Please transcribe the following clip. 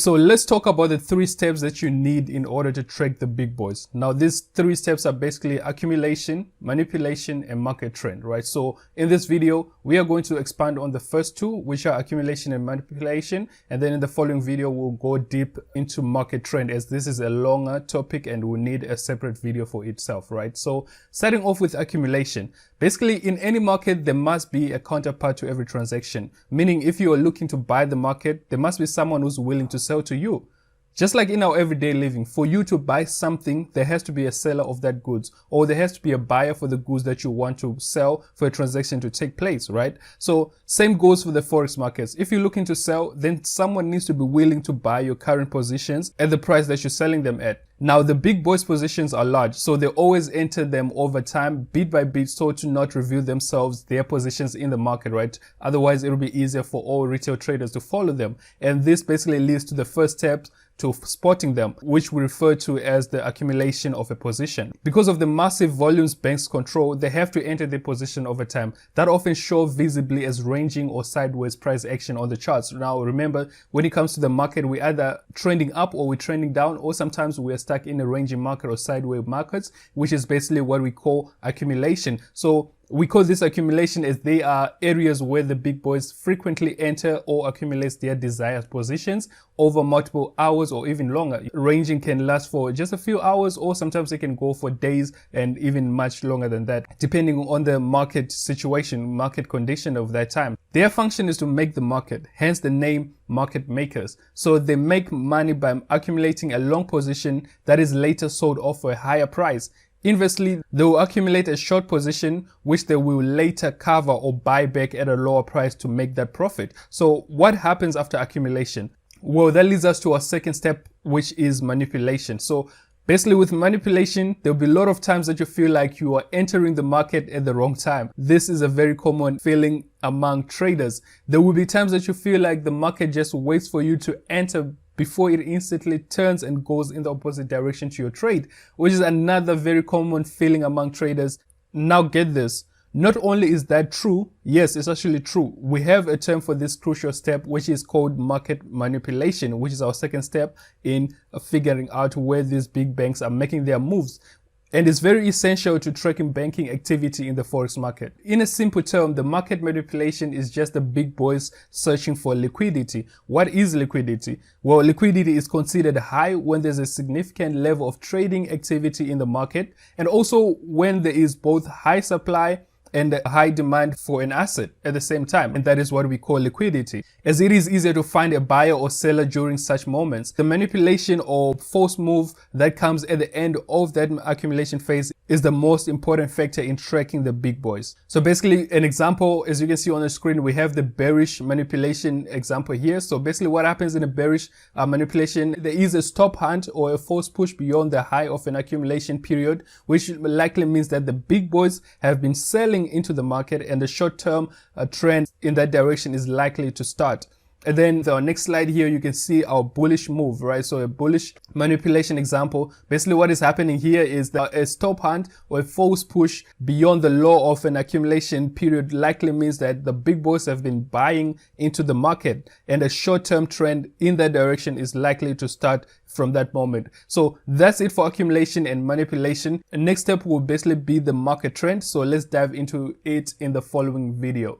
so let's talk about the 3 steps that you need in order to track the big boys. Now, these 3 steps are basically accumulation, manipulation, and market trend, right? So in this video, we are going to expand on the first 2, which are accumulation and manipulation. And then in the following video, we'll go deep into market trend, as this is a longer topic and we'll need a separate video for itself, right? So starting off with accumulation, basically in any market, there must be a counterpart to every transaction. Meaning if you are looking to buy the market, there must be someone who's willing to sell to you. Just like in our everyday living, for you to buy something, there has to be a seller of that goods, or there has to be a buyer for the goods that you want to sell for a transaction to take place, right? So same goes for the Forex markets. If you're looking to sell, then someone needs to be willing to buy your current positions at the price that you're selling them at. Now, the big boys positions are large, so they always enter them over time, bit by bit, so to not reveal themselves, their positions in the market, right? Otherwise, it'll be easier for all retail traders to follow them. And this basically leads to the first step to spotting them, which we refer to as the accumulation of a position. Because of the massive volumes banks control, they have to enter their position over time. That often shows visibly as ranging or sideways price action on the charts. Now, remember, when it comes to the market, we're either trending up or we're trending down, or sometimes we're stuck in a ranging market or sideways markets, which is basically what we call accumulation. So we call this accumulation as they are areas where the big boys frequently enter or accumulate their desired positions over multiple hours or even longer. Ranging can last for just a few hours, or sometimes it can go for days and even much longer than that, depending on the market situation, market condition of that time. Their function is to make the market, hence the name market makers. So they make money by accumulating a long position that is later sold off for a higher price. Inversely, they will accumulate a short position, which they will later cover or buy back at a lower price to make that profit. So what happens after accumulation? Well, that leads us to our second step, which is manipulation. So basically with manipulation, there'll be a lot of times that you feel like you are entering the market at the wrong time. This is a very common feeling among traders. There will be times that you feel like the market just waits for you to enter before it instantly turns and goes in the opposite direction to your trade, which is another very common feeling among traders. Now get this, not only is that true, yes, it's actually true. We have a term for this crucial step, which is called market manipulation, which is our second step in figuring out where these big banks are making their moves. And it's very essential to tracking banking activity in the Forex market. In a simple term, the market manipulation is just the big boys searching for liquidity. What is liquidity? Well, liquidity is considered high when there's a significant level of trading activity in the market, and also when there is both high supply and a high demand for an asset at the same time. And that is what we call liquidity. As it is easier to find a buyer or seller during such moments, the manipulation or force move that comes at the end of that accumulation phase is the most important factor in tracking the big boys. So basically, an example, as you can see on the screen, we have the bearish manipulation example here. So basically what happens in a bearish manipulation, there is a stop hunt or a force push beyond the high of an accumulation period, which likely means that the big boys have been selling into the market, and the short-term trend in that direction is likely to start. And then the next slide here, you can see our bullish move, right? So a bullish manipulation example, basically what is happening here is that a stop hunt or a false push beyond the low of an accumulation period likely means that the big boys have been buying into the market, and a short-term trend in that direction is likely to start from that moment. So that's it for accumulation and manipulation. The next step will basically be the market trend. So let's dive into it in the following video.